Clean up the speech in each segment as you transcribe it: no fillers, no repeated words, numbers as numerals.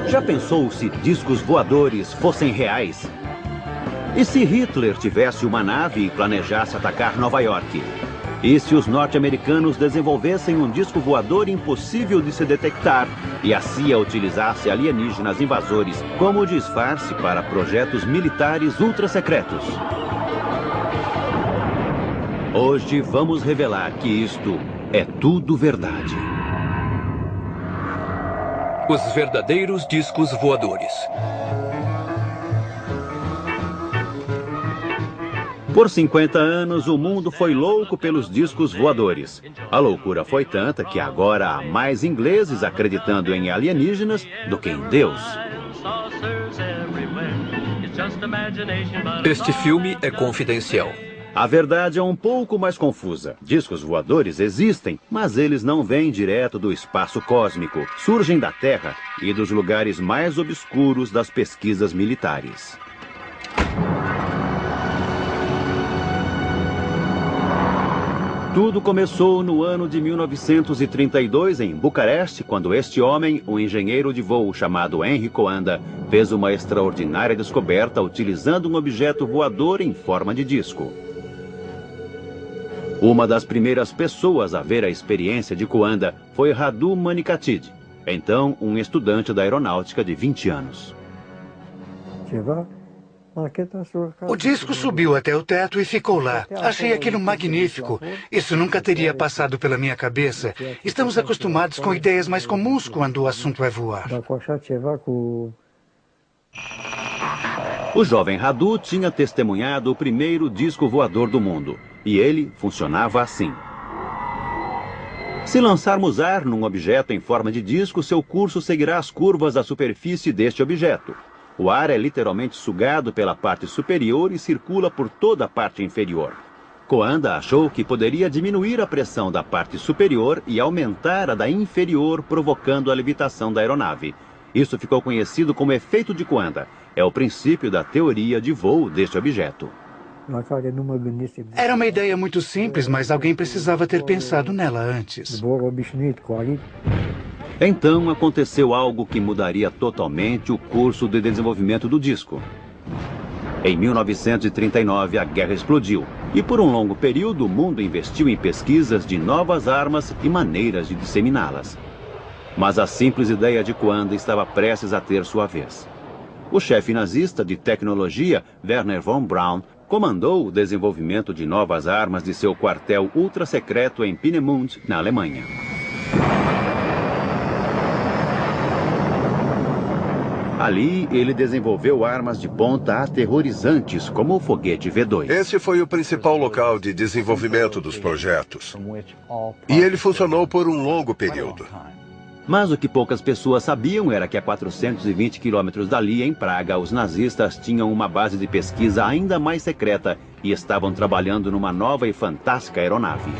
Já pensou se discos voadores fossem reais? E se Hitler tivesse uma nave e planejasse atacar Nova York? E se os norte-americanos desenvolvessem um disco voador impossível de se detectar e a CIA utilizasse alienígenas invasores como disfarce para projetos militares ultra-secretos? Hoje vamos revelar que isto é tudo verdade. Os verdadeiros discos voadores. Por 50 anos, o mundo foi louco pelos discos voadores. A loucura foi tanta que agora há mais ingleses acreditando em alienígenas do que em Deus. Este filme é confidencial. A verdade é um pouco mais confusa. Discos voadores existem, mas eles não vêm direto do espaço cósmico. Surgem da Terra e dos lugares mais obscuros das pesquisas militares. Tudo começou no ano de 1932 em Bucareste, quando este homem, um engenheiro de voo chamado Henry Coanda, fez uma extraordinária descoberta utilizando um objeto voador em forma de disco. Uma das primeiras pessoas a ver a experiência de Coanda foi Radu Manikatid, então um estudante da aeronáutica de 20 anos. O disco subiu até o teto e ficou lá. Achei aquilo magnífico. Isso nunca teria passado pela minha cabeça. Estamos acostumados com ideias mais comuns quando o assunto é voar. O jovem Radu tinha testemunhado o primeiro disco voador do mundo. E ele funcionava assim. Se lançarmos ar num objeto em forma de disco, seu curso seguirá as curvas da superfície deste objeto. O ar é literalmente sugado pela parte superior e circula por toda a parte inferior. Coanda achou que poderia diminuir a pressão da parte superior e aumentar a da inferior, provocando a levitação da aeronave. Isso ficou conhecido como efeito de Coanda. É o princípio da teoria de voo deste objeto. Era uma ideia muito simples, mas alguém precisava ter pensado nela antes. Então aconteceu algo que mudaria totalmente o curso de desenvolvimento do disco. Em 1939, a guerra explodiu, e por um longo período o mundo investiu em pesquisas de novas armas e maneiras de disseminá-las. Mas a simples ideia de Coanda estava prestes a ter sua vez. O chefe nazista de tecnologia, Werner von Braun, comandou o desenvolvimento de novas armas de seu quartel ultra-secreto em Peenemünde, na Alemanha. Ali, ele desenvolveu armas de ponta aterrorizantes, como o foguete V2. Esse foi o principal local de desenvolvimento dos projetos. E ele funcionou por um longo período. Mas o que poucas pessoas sabiam era que a 420 quilômetros dali, em Praga, os nazistas tinham uma base de pesquisa ainda mais secreta e estavam trabalhando numa nova e fantástica aeronave.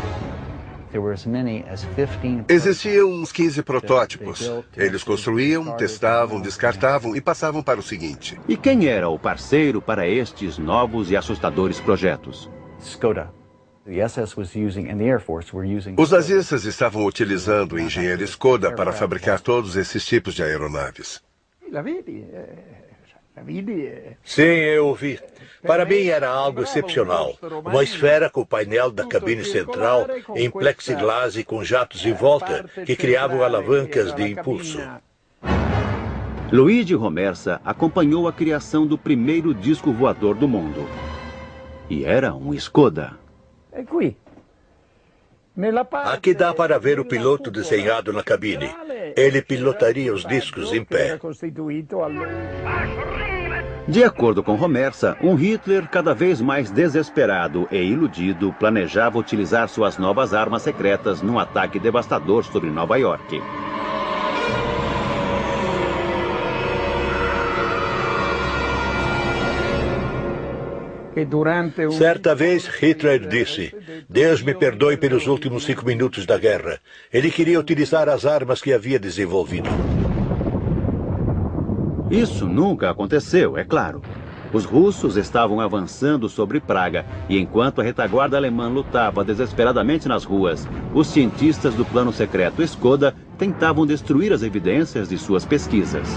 Existiam uns 15 protótipos. Eles construíam, testavam, descartavam e passavam para o seguinte. E quem era o parceiro para estes novos e assustadores projetos? Skoda. Os nazistas estavam utilizando o engenheiro Skoda para fabricar todos esses tipos de aeronaves. Sim, eu ouvi. Para mim era algo excepcional. Uma esfera com o painel da cabine central em plexiglass e com jatos em volta que criavam alavancas de impulso. Luigi Romersa acompanhou a criação do primeiro disco voador do mundo. E era um Skoda. Aqui dá para ver o piloto desenhado na cabine. Ele pilotaria os discos em pé. De acordo com Romersa, um Hitler cada vez mais desesperado e iludido planejava utilizar suas novas armas secretas num ataque devastador sobre Nova York. Certa vez, Hitler disse: Deus me perdoe pelos últimos 5 minutos da guerra. Ele queria utilizar as armas que havia desenvolvido. Isso nunca aconteceu, é claro. Os russos estavam avançando sobre Praga e enquanto a retaguarda alemã lutava desesperadamente nas ruas, os cientistas do plano secreto Skoda tentavam destruir as evidências de suas pesquisas.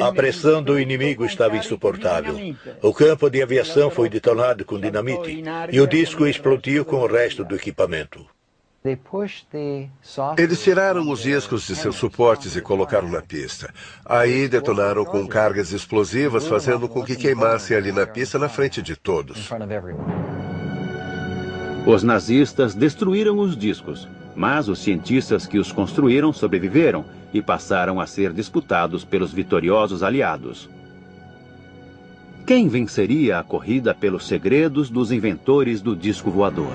A pressão do inimigo estava insuportável. O campo de aviação foi detonado com dinamite e o disco explodiu com o resto do equipamento. Eles tiraram os discos de seus suportes e colocaram na pista. Aí detonaram com cargas explosivas, fazendo com que queimassem ali na pista na frente de todos. Os nazistas destruíram os discos, mas os cientistas que os construíram sobreviveram e passaram a ser disputados pelos vitoriosos aliados. Quem venceria a corrida pelos segredos dos inventores do disco voador?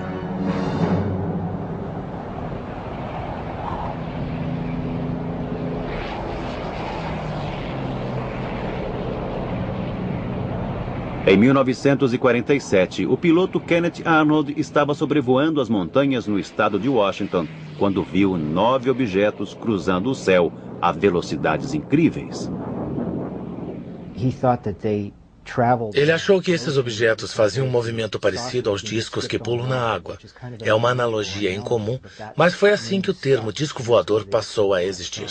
Em 1947, o piloto Kenneth Arnold estava sobrevoando as montanhas no estado de Washington quando viu 9 objetos cruzando o céu a velocidades incríveis. Ele achou que esses objetos faziam um movimento parecido aos discos que pulam na água. É uma analogia incomum, mas foi assim que o termo disco voador passou a existir.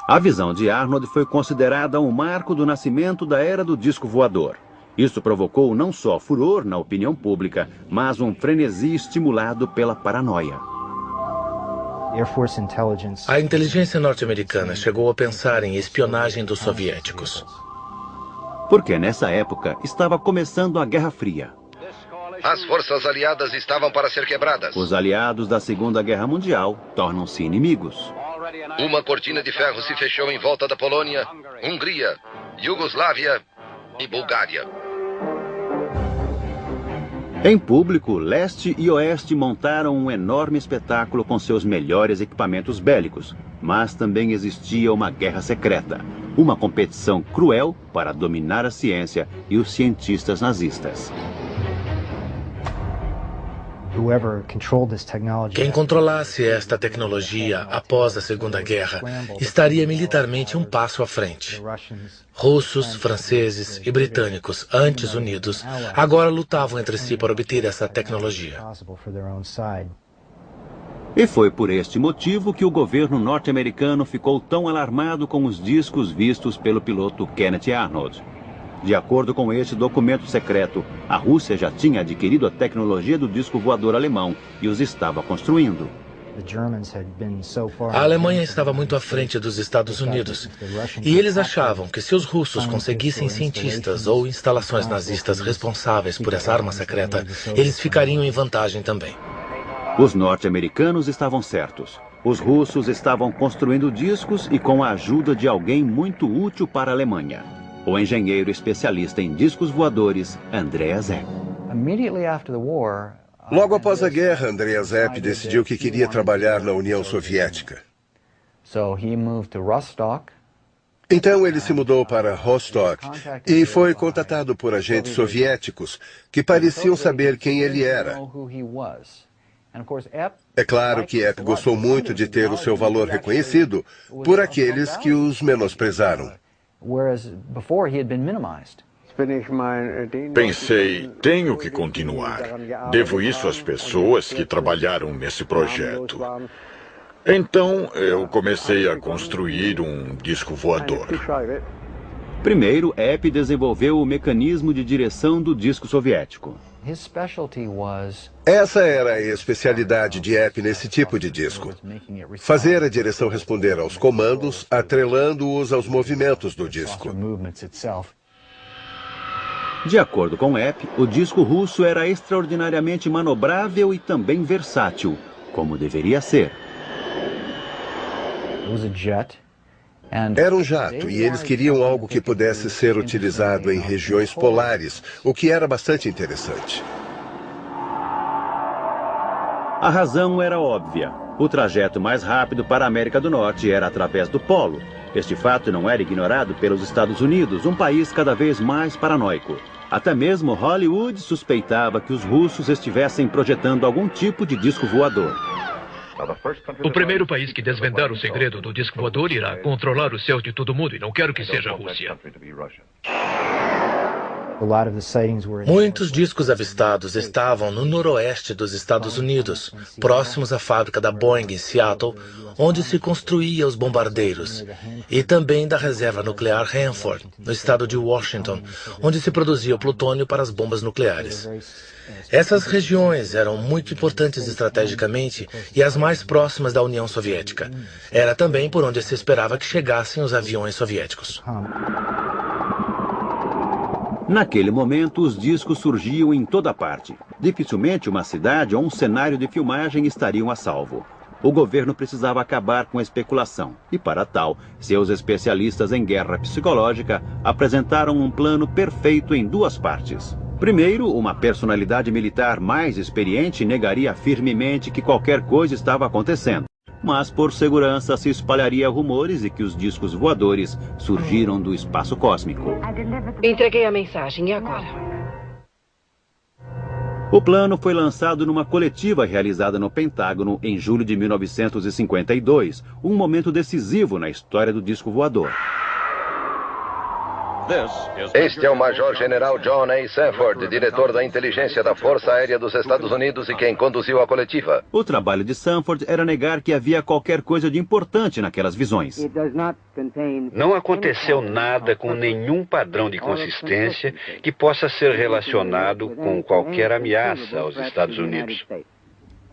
A visão de Arnold foi considerada um marco do nascimento da era do disco voador. Isso provocou não só furor na opinião pública, mas um frenesi estimulado pela paranoia. A inteligência norte-americana chegou a pensar em espionagem dos soviéticos. Porque nessa época estava começando a Guerra Fria. As forças aliadas estavam para ser quebradas. Os aliados da Segunda Guerra Mundial tornam-se inimigos. Uma cortina de ferro se fechou em volta da Polônia, Hungria, Iugoslávia e Bulgária. Em público, leste e oeste montaram um enorme espetáculo com seus melhores equipamentos bélicos, mas também existia uma guerra secreta, uma competição cruel para dominar a ciência e os cientistas nazistas. Quem controlasse esta tecnologia após a Segunda Guerra estaria militarmente um passo à frente. Russos, franceses e britânicos, antes unidos, agora lutavam entre si para obter essa tecnologia. E foi por este motivo que o governo norte-americano ficou tão alarmado com os discos vistos pelo piloto Kenneth Arnold. De acordo com este documento secreto, a Rússia já tinha adquirido a tecnologia do disco voador alemão e os estava construindo. A Alemanha estava muito à frente dos Estados Unidos, e eles achavam que se os russos conseguissem cientistas ou instalações nazistas responsáveis por essa arma secreta, eles ficariam em vantagem também. Os norte-americanos estavam certos. Os russos estavam construindo discos e com a ajuda de alguém muito útil para a Alemanha. O engenheiro especialista em discos voadores, Andreas Epp. Logo após a guerra, Andreas Epp decidiu que queria trabalhar na União Soviética. Então ele se mudou para Rostock e foi contatado por agentes soviéticos que pareciam saber quem ele era. É claro que Epp gostou muito de ter o seu valor reconhecido por aqueles que os menosprezaram. Pensei, tenho que continuar. Devo isso às pessoas que trabalharam nesse projeto. Então, eu comecei a construir um disco voador. Primeiro, Epp desenvolveu o mecanismo de direção do disco soviético. Essa era a especialidade de Epp nesse tipo de disco. Fazer a direção responder aos comandos, atrelando-os aos movimentos do disco. De acordo com Epp, o disco russo era extraordinariamente manobrável e também versátil, como deveria ser. Era um jato e eles queriam algo que pudesse ser utilizado em regiões polares, o que era bastante interessante. A razão era óbvia. O trajeto mais rápido para a América do Norte era através do Polo. Este fato não era ignorado pelos Estados Unidos, um país cada vez mais paranoico. Até mesmo Hollywood suspeitava que os russos estivessem projetando algum tipo de disco voador. O primeiro país que desvendar o segredo do disco voador irá controlar os céus de todo mundo, e não quero que seja a Rússia. Muitos discos avistados estavam no noroeste dos Estados Unidos, próximos à fábrica da Boeing em Seattle, onde se construía os bombardeiros, e também da reserva nuclear Hanford, no estado de Washington, onde se produzia o plutônio para as bombas nucleares. Essas regiões eram muito importantes estrategicamente e as mais próximas da União Soviética. Era também por onde se esperava que chegassem os aviões soviéticos. Naquele momento, os discos surgiam em toda parte. Dificilmente uma cidade ou um cenário de filmagem estariam a salvo. O governo precisava acabar com a especulação. E para tal, seus especialistas em guerra psicológica apresentaram um plano perfeito em duas partes. Primeiro, uma personalidade militar mais experiente negaria firmemente que qualquer coisa estava acontecendo. Mas, por segurança, se espalharia rumores de que os discos voadores surgiram do espaço cósmico. Entreguei a mensagem, e agora? O plano foi lançado numa coletiva realizada no Pentágono em julho de 1952, um momento decisivo na história do disco voador. Este é o Major-General John A. Sanford, diretor da inteligência da Força Aérea dos Estados Unidos e quem conduziu a coletiva. O trabalho de Sanford era negar que havia qualquer coisa de importante naquelas visões. Não aconteceu nada com nenhum padrão de consistência que possa ser relacionado com qualquer ameaça aos Estados Unidos.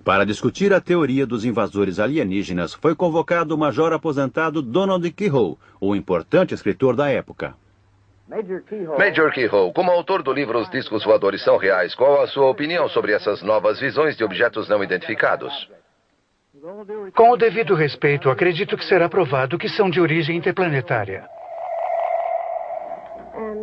Para discutir a teoria dos invasores alienígenas, foi convocado o major aposentado Donald Keyhoe, o importante escritor da época. Major Keyhoe, como autor do livro Os Discos Voadores São Reais, qual a sua opinião sobre essas novas visões de objetos não identificados? Com o devido respeito, acredito que será provado que são de origem interplanetária.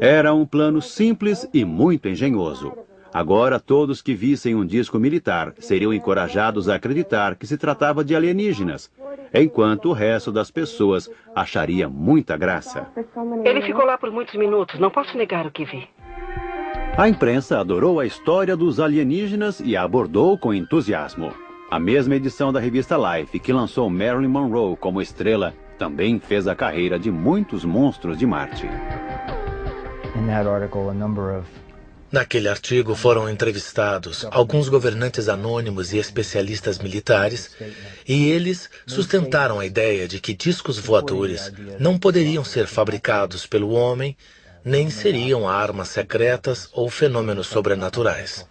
Era um plano simples e muito engenhoso. Agora, todos que vissem um disco militar seriam encorajados a acreditar que se tratava de alienígenas, enquanto o resto das pessoas acharia muita graça. Ele ficou lá por muitos minutos, não posso negar o que vi. A imprensa adorou a história dos alienígenas e a abordou com entusiasmo. A mesma edição da revista Life, que lançou Marilyn Monroe como estrela, também fez a carreira de muitos monstros de Marte. Naquele artigo foram entrevistados alguns governantes anônimos e especialistas militares, e eles sustentaram a ideia de que discos voadores não poderiam ser fabricados pelo homem, nem seriam armas secretas ou fenômenos sobrenaturais.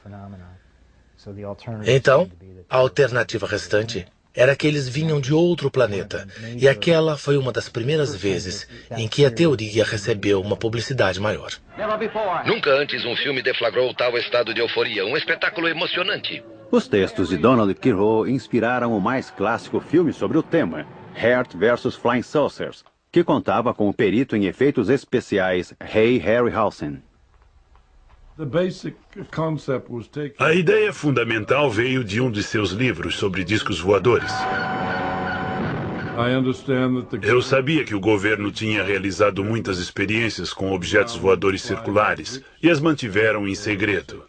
Então, a alternativa restante era que eles vinham de outro planeta, e aquela foi uma das primeiras vezes em que a teoria recebeu uma publicidade maior. Nunca antes um filme deflagrou tal estado de euforia, um espetáculo emocionante. Os textos de Donald Keyhoe inspiraram o mais clássico filme sobre o tema, Heart vs. Flying Saucers, que contava com o perito em efeitos especiais Ray Harryhausen. A ideia fundamental veio de um de seus livros sobre discos voadores. Eu sabia que o governo tinha realizado muitas experiências com objetos voadores circulares e as mantiveram em segredo.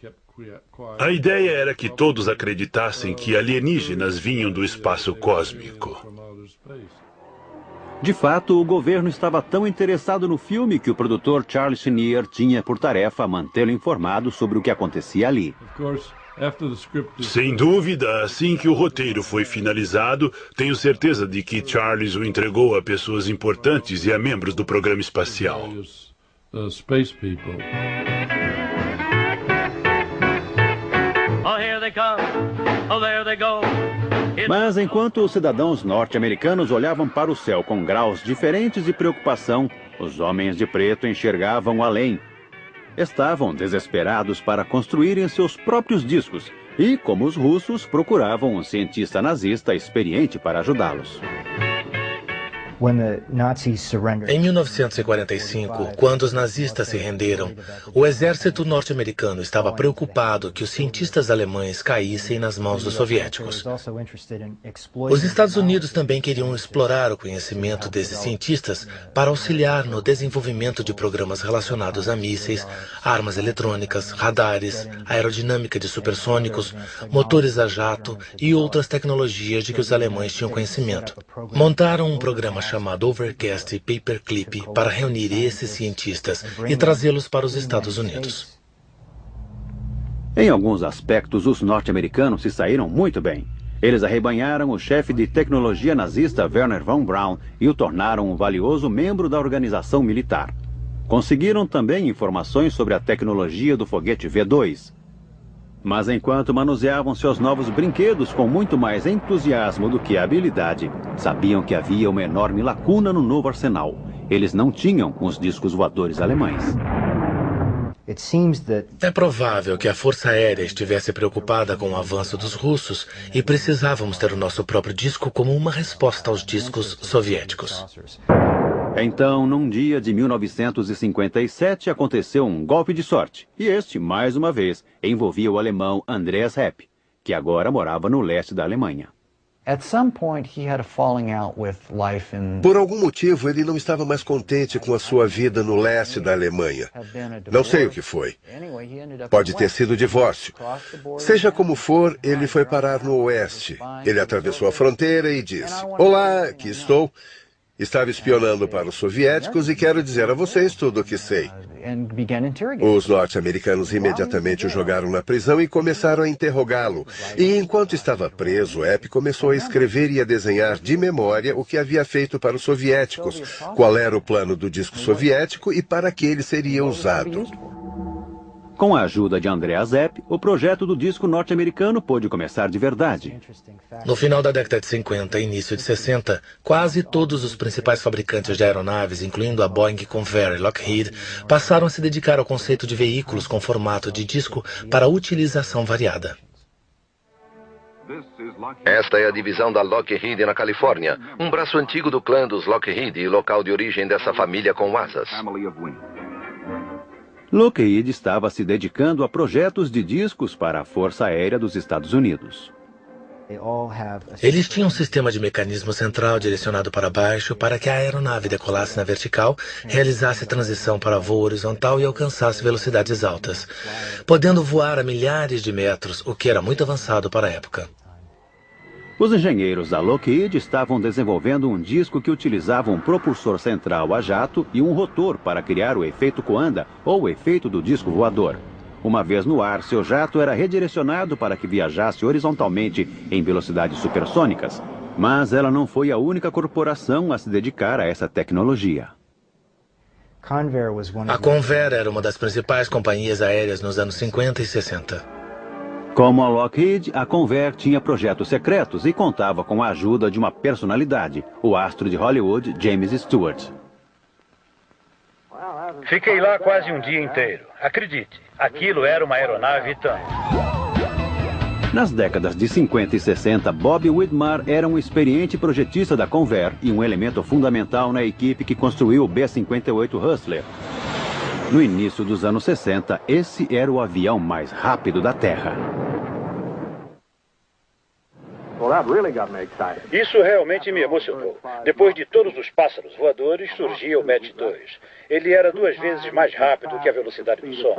A ideia era que todos acreditassem que alienígenas vinham do espaço cósmico. De fato, o governo estava tão interessado no filme que o produtor Charles Schneer tinha por tarefa mantê-lo informado sobre o que acontecia ali. Sem dúvida, assim que o roteiro foi finalizado, tenho certeza de que Charles o entregou a pessoas importantes e a membros do programa espacial. Mas enquanto os cidadãos norte-americanos olhavam para o céu com graus diferentes de preocupação, os homens de preto enxergavam além. Estavam desesperados para construírem seus próprios discos e, como os russos, procuravam um cientista nazista experiente para ajudá-los. Em 1945, quando os nazistas se renderam, o exército norte-americano estava preocupado que os cientistas alemães caíssem nas mãos dos soviéticos. Os Estados Unidos também queriam explorar o conhecimento desses cientistas para auxiliar no desenvolvimento de programas relacionados a mísseis, armas eletrônicas, radares, aerodinâmica de supersônicos, motores a jato e outras tecnologias de que os alemães tinham conhecimento. Montaram um programa chamado Overcast Paperclip para reunir esses cientistas e trazê-los para os Estados Unidos. Em alguns aspectos, os norte-americanos se saíram muito bem. Eles arrebanharam o chefe de tecnologia nazista Wernher von Braun e o tornaram um valioso membro da organização militar. Conseguiram também informações sobre a tecnologia do foguete V2. Mas enquanto manuseavam seus novos brinquedos com muito mais entusiasmo do que habilidade, sabiam que havia uma enorme lacuna no novo arsenal. Eles não tinham os discos voadores alemães. É provável que a Força Aérea estivesse preocupada com o avanço dos russos e precisávamos ter o nosso próprio disco como uma resposta aos discos soviéticos. Então, num dia de 1957, aconteceu um golpe de sorte. E este, mais uma vez, envolvia o alemão Andreas Hepp, que agora morava no leste da Alemanha. Por algum motivo, ele não estava mais contente com a sua vida no leste da Alemanha. Não sei o que foi. Pode ter sido divórcio. Seja como for, ele foi parar no oeste. Ele atravessou a fronteira e disse: "Olá, aqui estou. Estava espionando para os soviéticos e quero dizer a vocês tudo o que sei." Os norte-americanos imediatamente o jogaram na prisão e começaram a interrogá-lo. E enquanto estava preso, Hepp começou a escrever e a desenhar de memória o que havia feito para os soviéticos, qual era o plano do disco soviético e para que ele seria usado. Com a ajuda de Andreas Hepp, o projeto do disco norte-americano pôde começar de verdade. No final da década de 50 e início de 60, quase todos os principais fabricantes de aeronaves, incluindo a Boeing, Convair e Lockheed, passaram a se dedicar ao conceito de veículos com formato de disco para utilização variada. Esta é a divisão da Lockheed na Califórnia, um braço antigo do clã dos Lockheed e local de origem dessa família com asas. Lockheed estava se dedicando a projetos de discos para a Força Aérea dos Estados Unidos. Eles tinham um sistema de mecanismo central direcionado para baixo para que a aeronave decolasse na vertical, realizasse a transição para voo horizontal e alcançasse velocidades altas, podendo voar a milhares de metros, o que era muito avançado para a época. Os engenheiros da Lockheed estavam desenvolvendo um disco que utilizava um propulsor central a jato e um rotor para criar o efeito Coanda, ou o efeito do disco voador. Uma vez no ar, seu jato era redirecionado para que viajasse horizontalmente em velocidades supersônicas. Mas ela não foi a única corporação a se dedicar a essa tecnologia. A Convair era uma das principais companhias aéreas nos anos 50 e 60. Como a Lockheed, a Convair tinha projetos secretos e contava com a ajuda de uma personalidade, o astro de Hollywood, James Stewart. Fiquei lá quase um dia inteiro. Acredite, aquilo era uma aeronave tanto. Nas décadas de 50 e 60, Bob Widmar era um experiente projetista da Convair e um elemento fundamental na equipe que construiu o B-58 Hustler. No início dos anos 60, esse era o avião mais rápido da Terra. Isso realmente me emocionou. Depois de todos os pássaros voadores, surgia o Mach 2. Ele era 2 vezes mais rápido que a velocidade do som.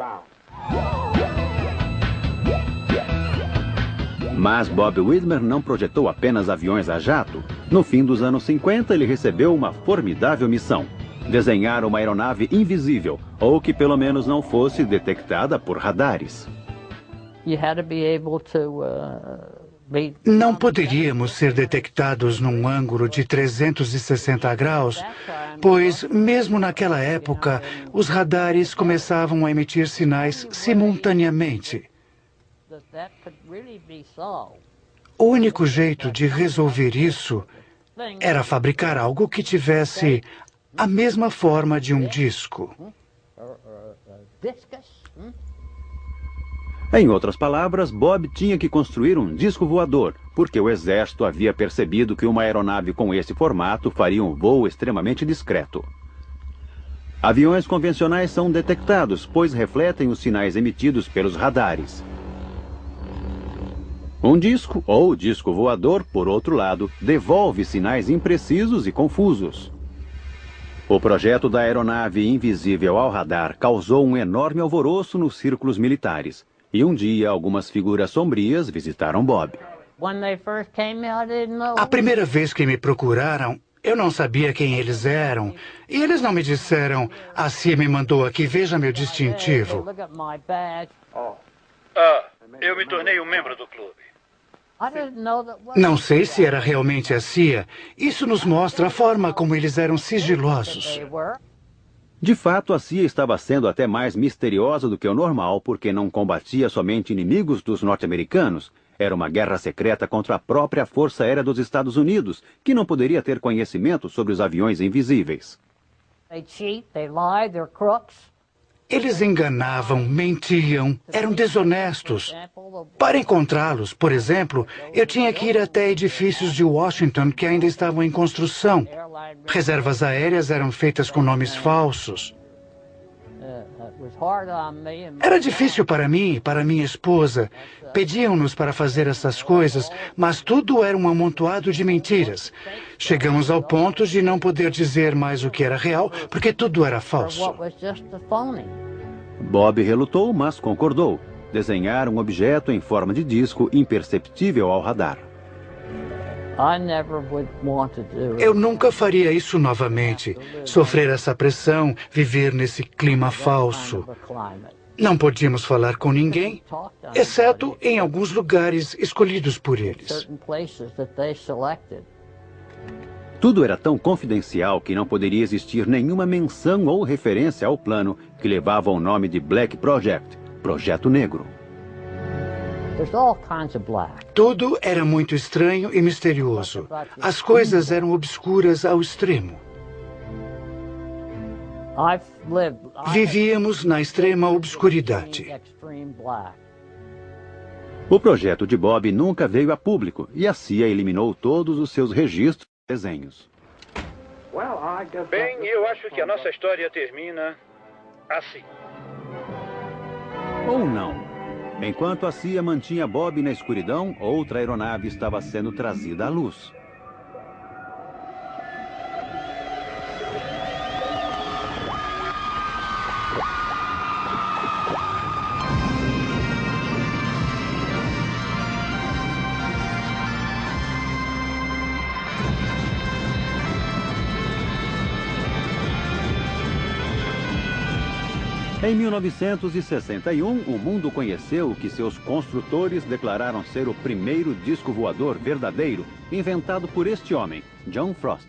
Mas Bob Widmer não projetou apenas aviões a jato. No fim dos anos 50, ele recebeu uma formidável missão: desenhar uma aeronave invisível, ou que pelo menos não fosse detectada por radares. Não poderíamos ser detectados num ângulo de 360 graus, pois, mesmo naquela época, os radares começavam a emitir sinais simultaneamente. O único jeito de resolver isso era fabricar algo que tivesse a mesma forma de um disco. Em outras palavras, Bob tinha que construir um disco voador, porque o exército havia percebido que uma aeronave com esse formato faria um voo extremamente discreto. Aviões convencionais são detectados, pois refletem os sinais emitidos pelos radares. Um disco, ou disco voador, por outro lado, devolve sinais imprecisos e confusos. O projeto da aeronave invisível ao radar causou um enorme alvoroço nos círculos militares. E um dia, algumas figuras sombrias visitaram Bob. A primeira vez que me procuraram, eu não sabia quem eles eram. E eles não me disseram, a CIA me mandou aqui, veja meu distintivo. Eu me tornei um membro do clube. Não sei se era realmente a CIA. Isso nos mostra a forma como eles eram sigilosos. De fato, a CIA estava sendo até mais misteriosa do que o normal, porque não combatia somente inimigos dos norte-americanos. Era uma guerra secreta contra a própria Força Aérea dos Estados Unidos, que não poderia ter conhecimento sobre os aviões invisíveis. Eles enganavam, mentiam, eram desonestos. Para encontrá-los, por exemplo, eu tinha que ir até edifícios de Washington que ainda estavam em construção. Reservas aéreas eram feitas com nomes falsos. Era difícil para mim e para minha esposa. Pediam-nos para fazer essas coisas, mas tudo era um amontoado de mentiras. Chegamos ao ponto de não poder dizer mais o que era real, porque tudo era falso. Bob relutou, mas concordou. Desenhar um objeto em forma de disco imperceptível ao radar. Eu nunca faria isso novamente. Sofrer essa pressão, viver nesse clima falso. Não podíamos falar com ninguém, exceto em alguns lugares escolhidos por eles. Tudo era tão confidencial que não poderia existir nenhuma menção ou referência ao plano que levava o nome de Black Project, Projeto Negro. Tudo era muito estranho e misterioso. As coisas eram obscuras ao extremo. Vivíamos na extrema obscuridade. O projeto de Bob nunca veio a público e a CIA eliminou todos os seus registros e desenhos. Bem, eu acho que a nossa história termina assim. Ou não. Enquanto a CIA mantinha Bob na escuridão, outra aeronave estava sendo trazida à luz. Em 1961, o mundo conheceu o que seus construtores declararam ser o primeiro disco voador verdadeiro, inventado por este homem, John Frost.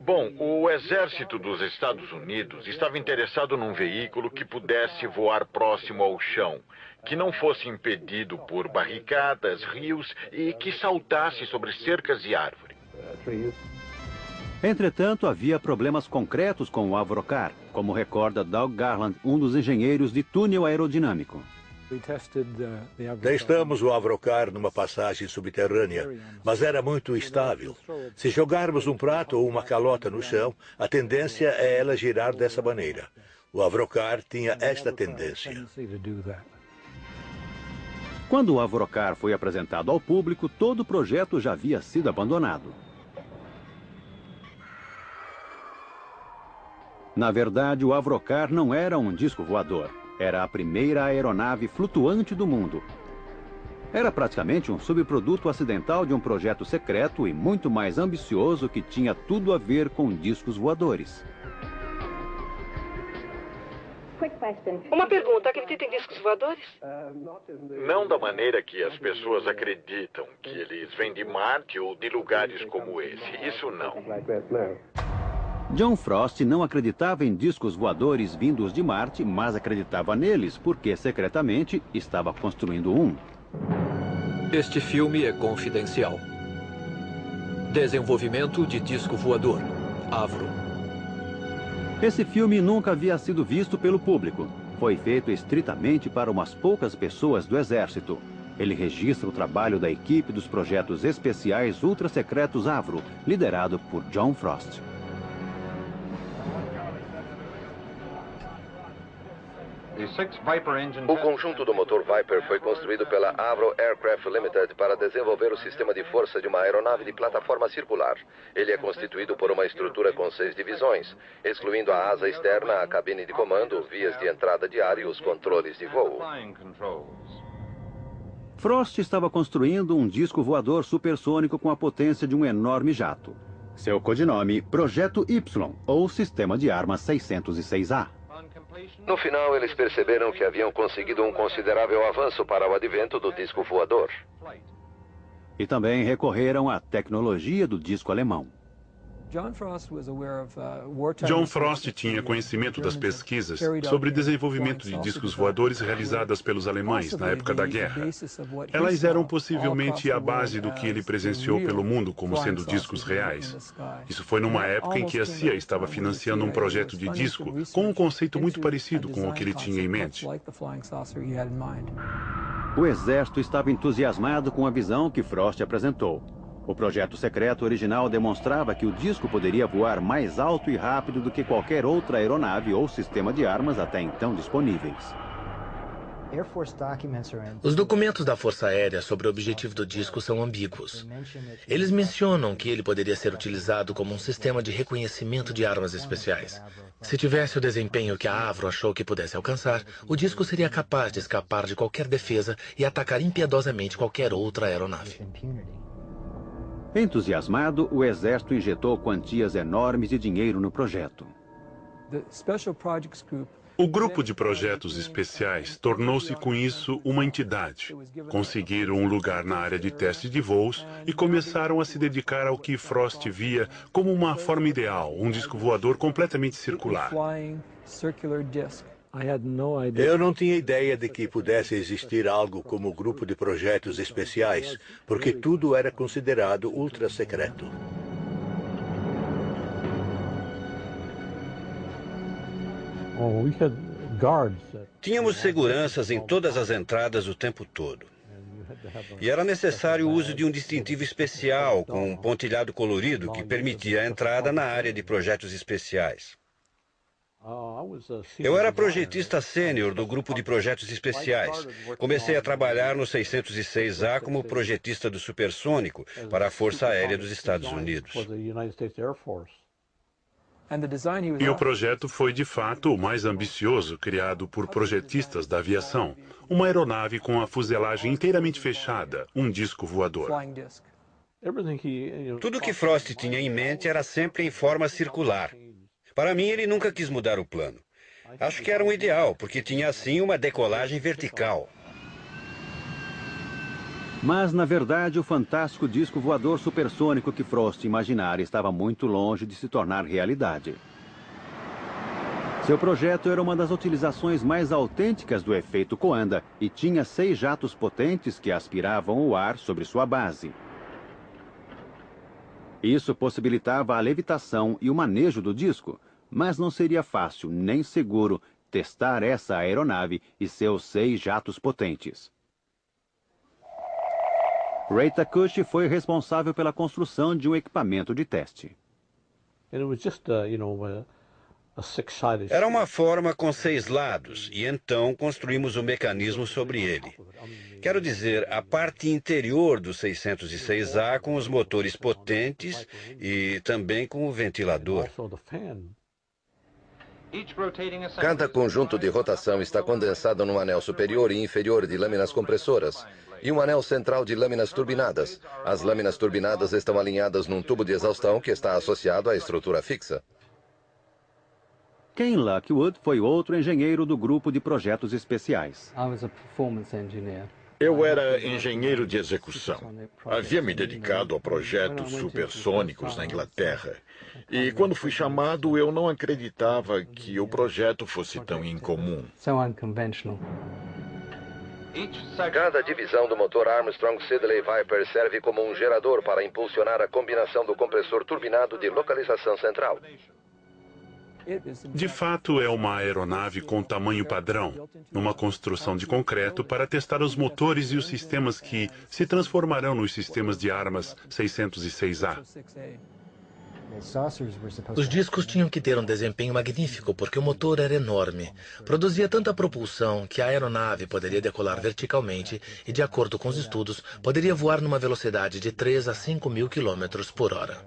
Bom, o exército dos Estados Unidos estava interessado num veículo que pudesse voar próximo ao chão, que não fosse impedido por barricadas, rios e que saltasse sobre cercas e árvores. Entretanto, havia problemas concretos com o Avrocar, como recorda Doug Garland, um dos engenheiros de túnel aerodinâmico. Testamos o Avrocar numa passagem subterrânea, mas era muito instável. Se jogarmos um prato ou uma calota no chão, a tendência é ela girar dessa maneira. O Avrocar tinha esta tendência. Quando o Avrocar foi apresentado ao público, todo o projeto já havia sido abandonado. Na verdade, o Avrocar não era um disco voador. Era a primeira aeronave flutuante do mundo. Era praticamente um subproduto acidental de um projeto secreto e muito mais ambicioso que tinha tudo a ver com discos voadores. Uma pergunta, acredita em discos voadores? Não da maneira que as pessoas acreditam, que eles vêm de Marte ou de lugares como esse. Isso não. John Frost não acreditava em discos voadores vindos de Marte, mas acreditava neles porque, secretamente, estava construindo um. Este filme é confidencial. Desenvolvimento de disco voador. Avro. Esse filme nunca havia sido visto pelo público. foi feito estritamente para umas poucas pessoas do Exército. Ele registra o trabalho da equipe dos projetos especiais ultra-secretos Avro, liderado por John Frost. O conjunto do motor Viper foi construído pela Avro Aircraft Limited para desenvolver o sistema de força de uma aeronave de plataforma circular. Ele é constituído por uma estrutura com 6 divisões, excluindo a asa externa, a cabine de comando, vias de entrada de ar e os controles de voo. Frost estava construindo um disco voador supersônico com a potência de um enorme jato. Seu codinome, Projeto Y, ou Sistema de Armas 606A. No final, eles perceberam que haviam conseguido um considerável avanço para o advento do disco voador. E também recorreram à tecnologia do disco alemão. John Frost tinha conhecimento das pesquisas sobre desenvolvimento de discos voadores realizadas pelos alemães na época da guerra. Elas eram possivelmente a base do que ele presenciou pelo mundo como sendo discos reais. Isso foi numa época em que a CIA estava financiando um projeto de disco com um conceito muito parecido com o que ele tinha em mente. O exército estava entusiasmado com a visão que Frost apresentou. O projeto secreto original demonstrava que o disco poderia voar mais alto e rápido do que qualquer outra aeronave ou sistema de armas até então disponíveis. Os documentos da Força Aérea sobre o objetivo do disco são ambíguos. Eles mencionam que ele poderia ser utilizado como um sistema de reconhecimento de armas especiais. Se tivesse o desempenho que a Avro achou que pudesse alcançar, o disco seria capaz de escapar de qualquer defesa e atacar impiedosamente qualquer outra aeronave. Entusiasmado, o exército injetou quantias enormes de dinheiro no projeto. O grupo de projetos especiais tornou-se com isso uma entidade. Conseguiram um lugar na área de teste de voos e começaram a se dedicar ao que Frost via como uma forma ideal, um disco voador completamente circular. Eu não tinha ideia de que pudesse existir algo como grupo de projetos especiais, porque tudo era considerado ultra secreto. Tínhamos seguranças em todas as entradas o tempo todo. E era necessário o uso de um distintivo especial com um pontilhado colorido que permitia a entrada na área de projetos especiais. Eu era projetista sênior do grupo de projetos especiais. Comecei a trabalhar no 606A como projetista do supersônico para a Força Aérea dos Estados Unidos. E o projeto foi, de fato, o mais ambicioso criado por projetistas da aviação. Uma aeronave com a fuselagem inteiramente fechada, um disco voador. Tudo que Frost tinha em mente era sempre em forma circular. Para mim, ele nunca quis mudar o plano. Acho que era um ideal, porque tinha assim uma decolagem vertical. Mas, na verdade, o fantástico disco voador supersônico que Frost imaginara estava muito longe de se tornar realidade. Seu projeto era uma das utilizações mais autênticas do efeito Coanda e tinha 6 jatos potentes que aspiravam o ar sobre sua base. Isso possibilitava a levitação e o manejo do disco, mas não seria fácil nem seguro testar essa aeronave e seus 6 jatos potentes. Ray Takushi foi responsável pela construção de um equipamento de teste. Era uma forma com 6 lados, e então construímos o mecanismo sobre ele. Quero dizer, a parte interior do 606A com os motores potentes e também com o ventilador. Cada conjunto de rotação está condensado num anel superior e inferior de lâminas compressoras e um anel central de lâminas turbinadas. As lâminas turbinadas estão alinhadas num tubo de exaustão que está associado à estrutura fixa. Ken Lockwood foi outro engenheiro do grupo de projetos especiais. Eu era engenheiro de execução. Havia me dedicado a projetos supersônicos na Inglaterra. E quando fui chamado, eu não acreditava que o projeto fosse tão incomum. Cada divisão do motor Armstrong Siddeley Viper serve como um gerador para impulsionar a combinação do compressor turbinado de localização central. De fato, é uma aeronave com tamanho padrão, uma construção de concreto para testar os motores e os sistemas que se transformarão nos sistemas de armas 606A. Os discos tinham que ter um desempenho magnífico porque o motor era enorme. Produzia tanta propulsão que a aeronave poderia decolar verticalmente e, de acordo com os estudos, poderia voar numa velocidade de 3 a 5 mil quilômetros por hora.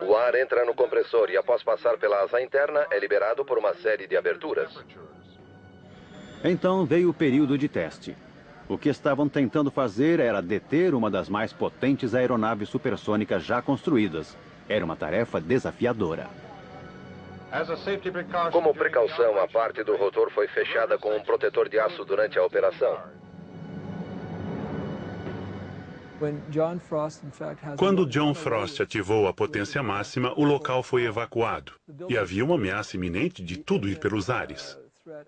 O ar entra no compressor e, após passar pela asa interna, é liberado por uma série de aberturas. Então veio o período de teste. O que estavam tentando fazer era deter uma das mais potentes aeronaves supersônicas já construídas. Era uma tarefa desafiadora. Como precaução, a parte do rotor foi fechada com um protetor de aço durante a operação. Quando John Frost ativou a potência máxima, o local foi evacuado. E havia uma ameaça iminente de tudo ir pelos ares.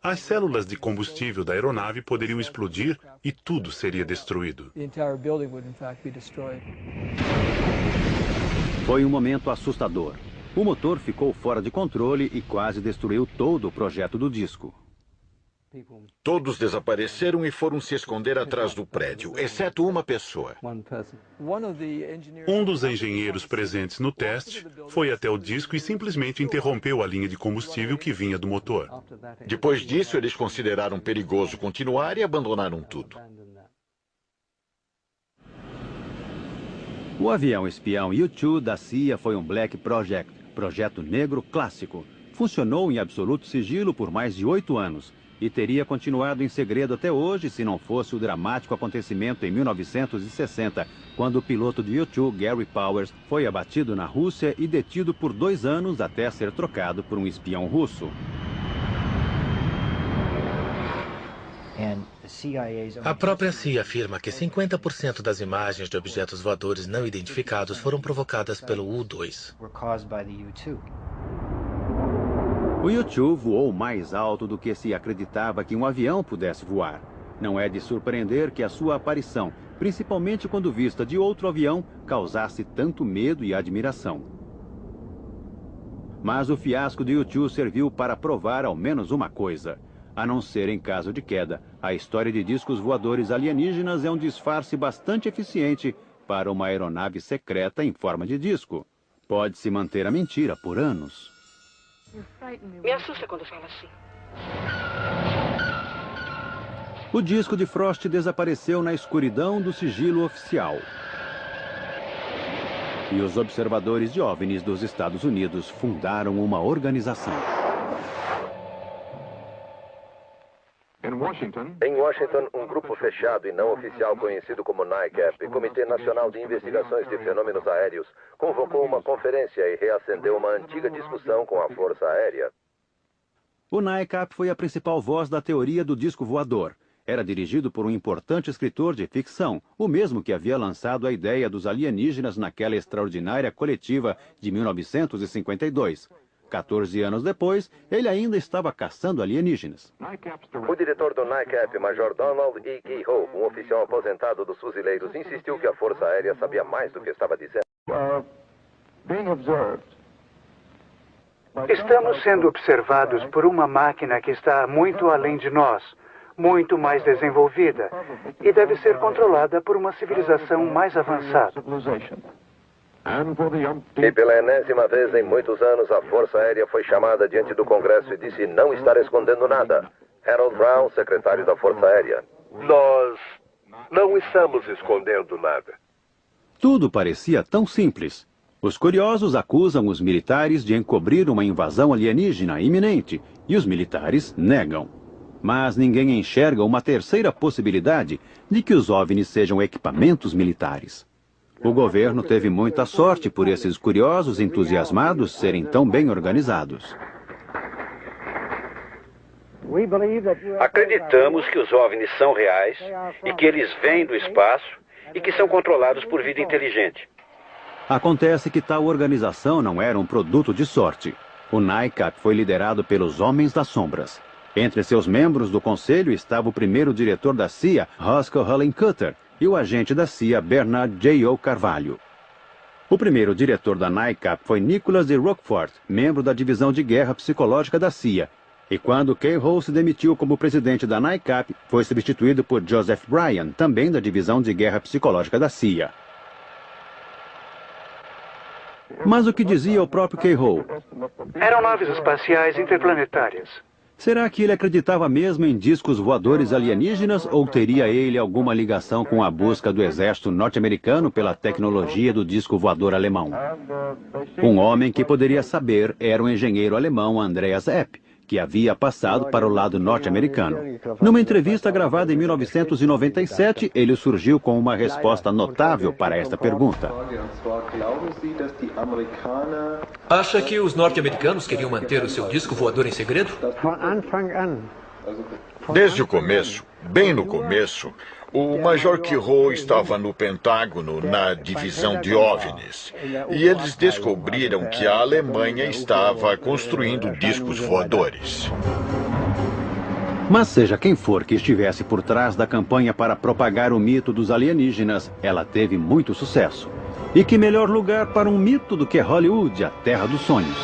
As células de combustível da aeronave poderiam explodir e tudo seria destruído. Foi um momento assustador. O motor ficou fora de controle e quase destruiu todo o projeto do disco. Todos desapareceram e foram se esconder atrás do prédio, exceto uma pessoa. Um dos engenheiros presentes no teste foi até o disco e simplesmente interrompeu a linha de combustível que vinha do motor. Depois disso, eles consideraram perigoso continuar e abandonaram tudo. O avião espião U-2 da CIA foi um Black Project, projeto negro clássico. Funcionou em absoluto sigilo por mais de 8 anos. E teria continuado em segredo até hoje se não fosse o dramático acontecimento em 1960, quando o piloto de U-2, Gary Powers, foi abatido na Rússia e detido por 2 anos até ser trocado por um espião russo. A própria CIA afirma que 50% das imagens de objetos voadores não identificados foram provocadas pelo U-2. O U-2 voou mais alto do que se acreditava que um avião pudesse voar. Não é de surpreender que a sua aparição, principalmente quando vista de outro avião, causasse tanto medo e admiração. Mas o fiasco do U-2 serviu para provar ao menos uma coisa. A não ser em caso de queda, a história de discos voadores alienígenas é um disfarce bastante eficiente para uma aeronave secreta em forma de disco. Pode-se manter a mentira por anos. Me assusta quando fala assim. O disco de Frost desapareceu na escuridão do sigilo oficial. E os observadores de OVNIs dos Estados Unidos fundaram uma organização. Em Washington, um grupo fechado e não oficial conhecido como NICAP, Comitê Nacional de Investigações de Fenômenos Aéreos, convocou uma conferência e reacendeu uma antiga discussão com a Força Aérea. O NICAP foi a principal voz da teoria do disco voador. Era dirigido por um importante escritor de ficção, o mesmo que havia lançado a ideia dos alienígenas naquela extraordinária coletiva de 1952. 14 anos depois, ele ainda estava caçando alienígenas. O diretor do NICAP, Major Donald E. Kehoe, um oficial aposentado dos fuzileiros, insistiu que a Força Aérea sabia mais do que estava dizendo. Estamos sendo observados por uma máquina que está muito além de nós, muito mais desenvolvida, e deve ser controlada por uma civilização mais avançada. E pela enésima vez em muitos anos, a Força Aérea foi chamada diante do Congresso e disse não estar escondendo nada. Harold Brown, secretário da Força Aérea. Nós não estamos escondendo nada. Tudo parecia tão simples. Os curiosos acusam os militares de encobrir uma invasão alienígena iminente, e os militares negam. Mas ninguém enxerga uma terceira possibilidade de que os OVNIs sejam equipamentos militares. O governo teve muita sorte por esses curiosos entusiasmados serem tão bem organizados. Acreditamos que os OVNIs são reais e que eles vêm do espaço e que são controlados por vida inteligente. Acontece que tal organização não era um produto de sorte. O NICAP foi liderado pelos Homens das Sombras. Entre seus membros do conselho estava o primeiro diretor da CIA, Roscoe Hullen-Cutter, e o agente da CIA, Bernard J.O. Carvalho. O primeiro diretor da NICAP foi Nicholas de Roquefort, membro da divisão de guerra psicológica da CIA. E quando Keyhoe se demitiu como presidente da NICAP, foi substituído por Joseph Bryan, também da divisão de guerra psicológica da CIA. Mas o que dizia o próprio Keyhoe? Eram naves espaciais interplanetárias. Será que ele acreditava mesmo em discos voadores alienígenas ou teria ele alguma ligação com a busca do exército norte-americano pela tecnologia do disco voador alemão? Um homem que poderia saber era o engenheiro alemão Andreas Epp, que havia passado para o lado norte-americano. Numa entrevista gravada em 1997, ele surgiu com uma resposta notável para esta pergunta. Acha que os norte-americanos queriam manter o seu disco voador em segredo? Desde o começo, bem no começo, o Major Keyhoe estava no Pentágono, na divisão de OVNIs, e eles descobriram que a Alemanha estava construindo discos voadores. Mas seja quem for que estivesse por trás da campanha para propagar o mito dos alienígenas, ela teve muito sucesso. E que melhor lugar para um mito do que Hollywood, a terra dos sonhos.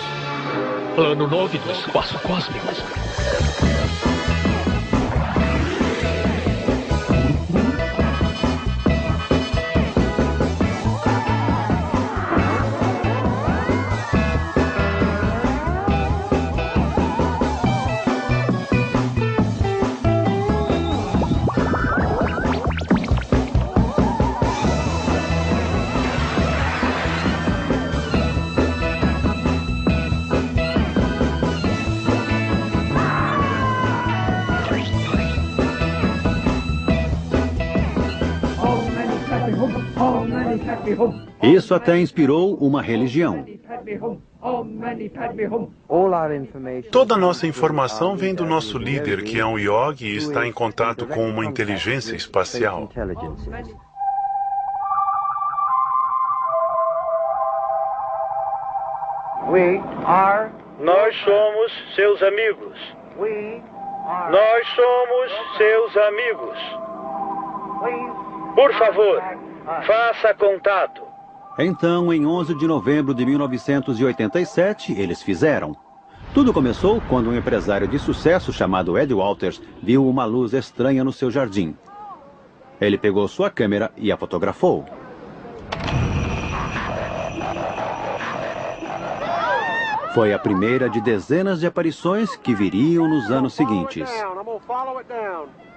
Plano 9 do espaço cósmico. Isso até inspirou uma religião. Toda a nossa informação vem do nosso líder, que é um yogi e está em contato com uma inteligência espacial. Nós somos seus amigos. Nós somos seus amigos. Por favor, faça contato. Então, em 11 de novembro de 1987, eles fizeram. Tudo começou quando um empresário de sucesso chamado Ed Walters viu uma luz estranha no seu jardim. Ele pegou sua câmera e a fotografou. Foi a primeira de dezenas de aparições que viriam nos anos seguintes.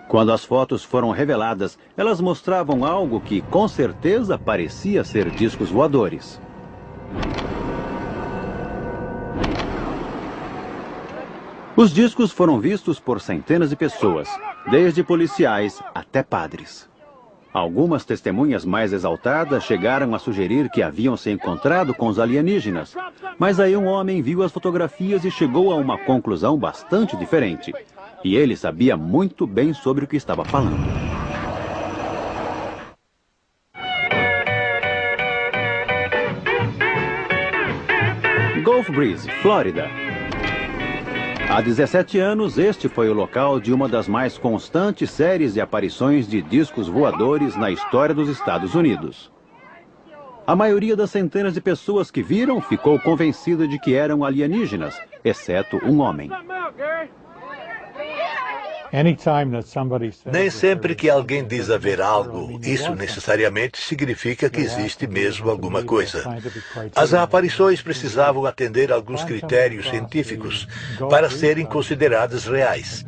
Quando as fotos foram reveladas, elas mostravam algo que, com certeza, parecia ser discos voadores. Os discos foram vistos por centenas de pessoas, desde policiais até padres. Algumas testemunhas mais exaltadas chegaram a sugerir que haviam se encontrado com os alienígenas, mas aí um homem viu as fotografias e chegou a uma conclusão bastante diferente. E ele sabia muito bem sobre o que estava falando. Gulf Breeze, Flórida. Há 17 anos, este foi o local de uma das mais constantes séries de aparições de discos voadores na história dos Estados Unidos. A maioria das centenas de pessoas que viram ficou convencida de que eram alienígenas, exceto um homem. Nem sempre que alguém diz haver algo, isso necessariamente significa que existe mesmo alguma coisa. As aparições precisavam atender a alguns critérios científicos para serem consideradas reais.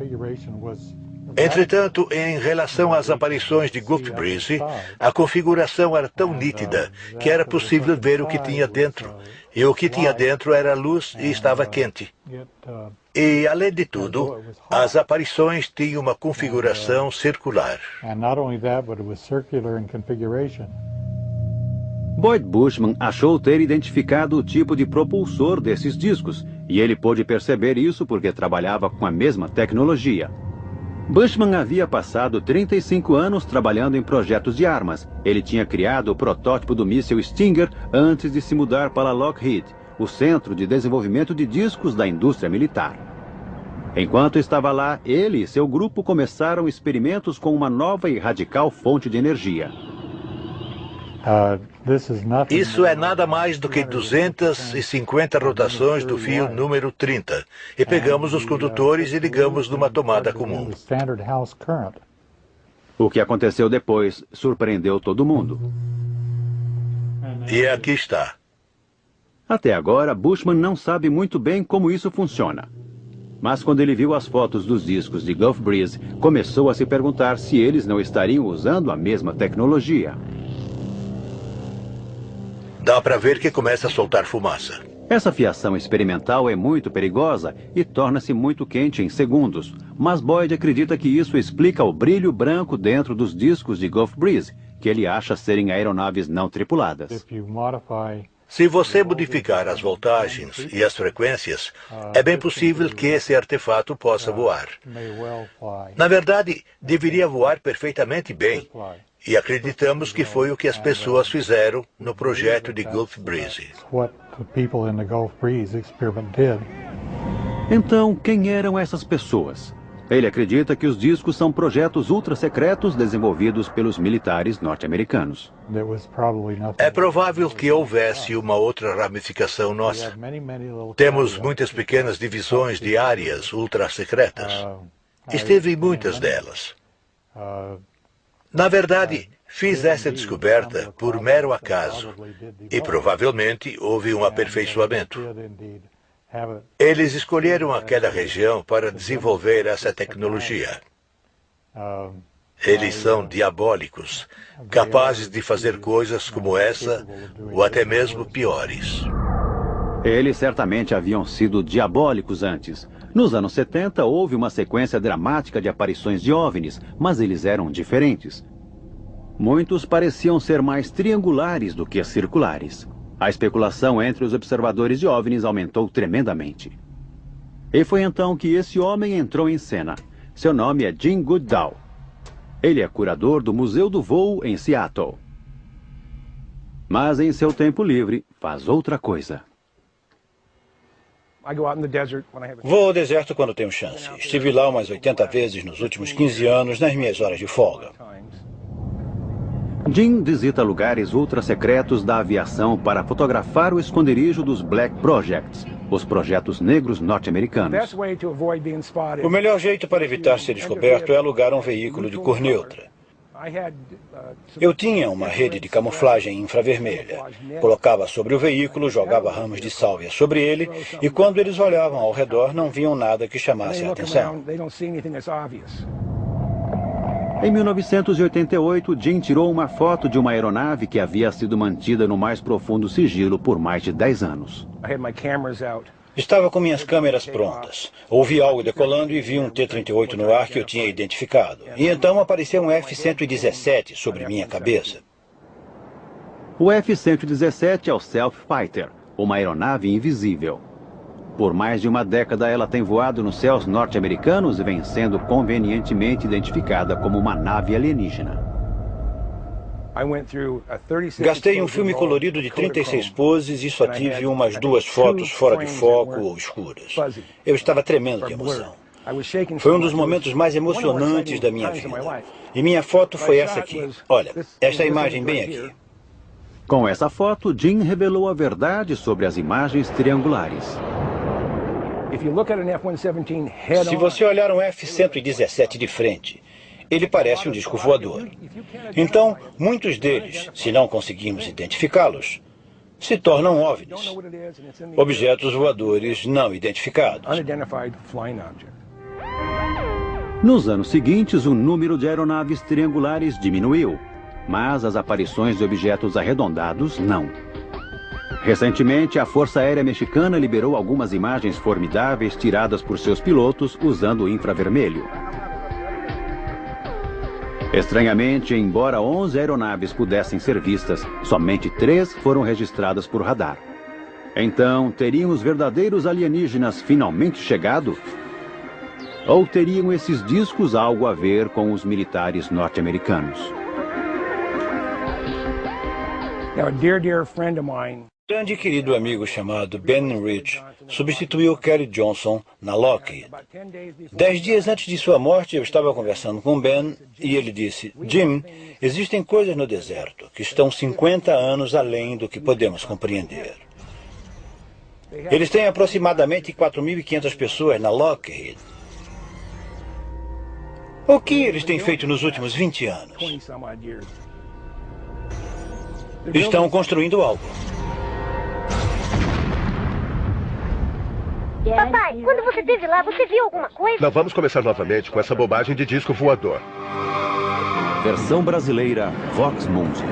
Entretanto, em relação às aparições de Gulf Breeze, a configuração era tão nítida que era possível ver o que tinha dentro. E o que tinha dentro era luz e estava quente. E, além de tudo, as aparições tinham uma configuração circular. Boyd Bushman achou ter identificado o tipo de propulsor desses discos, e ele pôde perceber isso porque trabalhava com a mesma tecnologia. Bushman havia passado 35 anos trabalhando em projetos de armas. Ele tinha criado o protótipo do míssil Stinger antes de se mudar para Lockheed, o centro de desenvolvimento de discos da indústria militar. Enquanto estava lá, ele e seu grupo começaram experimentos com uma nova e radical fonte de energia. Isso é nada mais do que 250 rotações do fio número 30. E pegamos os condutores e ligamos numa tomada comum. O que aconteceu depois surpreendeu todo mundo. E aqui está. Até agora, Bushman não sabe muito bem como isso funciona. Mas quando ele viu as fotos dos discos de Gulf Breeze, começou a se perguntar se eles não estariam usando a mesma tecnologia. Dá para ver que começa a soltar fumaça. Essa fiação experimental é muito perigosa e torna-se muito quente em segundos. Mas Boyd acredita que isso explica o brilho branco dentro dos discos de Gulf Breeze, que ele acha serem aeronaves não tripuladas. Se você modificar as voltagens e as frequências, é bem possível que esse artefato possa voar. Na verdade, deveria voar perfeitamente bem. E acreditamos que foi o que as pessoas fizeram no projeto de Gulf Breeze. Então, quem eram essas pessoas? Ele acredita que os discos são projetos ultra-secretos desenvolvidos pelos militares norte-americanos. É provável que houvesse uma outra ramificação nossa. Temos muitas pequenas divisões de áreas ultra-secretas. Esteve em muitas delas. Na verdade, fiz essa descoberta por mero acaso. E provavelmente houve um aperfeiçoamento. Eles escolheram aquela região para desenvolver essa tecnologia. Eles são diabólicos, capazes de fazer coisas como essa, ou até mesmo piores. Eles certamente haviam sido diabólicos antes. Nos anos 70, houve uma sequência dramática de aparições de OVNIs, mas eles eram diferentes. Muitos pareciam ser mais triangulares do que circulares. A especulação entre os observadores de OVNIs aumentou tremendamente. E foi então que esse homem entrou em cena. Seu nome é Jim Goodall. Ele é curador do Museu do Voo em Seattle. Mas em seu tempo livre, faz outra coisa. Vou ao deserto quando tenho chance. Estive lá umas 80 vezes nos últimos 15 anos, nas minhas horas de folga. Jim visita lugares ultra-secretos da aviação para fotografar o esconderijo dos Black Projects, os projetos negros norte-americanos. O melhor jeito para evitar ser descoberto é alugar um veículo de cor neutra. Eu tinha uma rede de camuflagem infravermelha. Colocava sobre o veículo, jogava ramos de sálvia sobre ele, e quando eles olhavam ao redor, não viam nada que chamasse a atenção. Em 1988, Jim tirou uma foto de uma aeronave que havia sido mantida no mais profundo sigilo por mais de 10 anos. Estava com minhas câmeras prontas. Ouvi algo decolando e vi um T-38 no ar que eu tinha identificado. E então apareceu um F-117 sobre minha cabeça. O F-117 é o Stealth Fighter, uma aeronave invisível. Por mais de uma década, ela tem voado nos céus norte-americanos e vem sendo convenientemente identificada como uma nave alienígena. Gastei um filme colorido de 36 poses e só tive umas 2 fotos fora de foco ou escuras. Eu estava tremendo de emoção. Foi um dos momentos mais emocionantes da minha vida. E minha foto foi essa aqui. Olha, esta imagem bem aqui. Com essa foto, Jim revelou a verdade sobre as imagens triangulares. Se você olhar um F-117 de frente, ele parece um disco voador. Então, muitos deles, se não conseguirmos identificá-los, se tornam OVNIs, objetos voadores não identificados. Nos anos seguintes, o número de aeronaves triangulares diminuiu, mas as aparições de objetos arredondados não. Recentemente, a Força Aérea Mexicana liberou algumas imagens formidáveis tiradas por seus pilotos usando o infravermelho. Estranhamente, embora 11 aeronaves pudessem ser vistas, somente 3 foram registradas por radar. Então, teriam os verdadeiros alienígenas finalmente chegado? Ou teriam esses discos algo a ver com os militares norte-americanos? grande e querido amigo chamado Ben Rich substituiu Kerry Johnson na Lockheed. 10 dias antes de sua morte, eu estava conversando com Ben e ele disse: Jim, existem coisas no deserto que estão 50 anos além do que podemos compreender. Eles têm aproximadamente 4.500 pessoas na Lockheed. O que eles têm feito nos últimos 20 anos? Estão construindo algo. Papai, quando você esteve lá, você viu alguma coisa? Não vamos começar novamente com essa bobagem de disco voador. Versão brasileira Vox Mundi.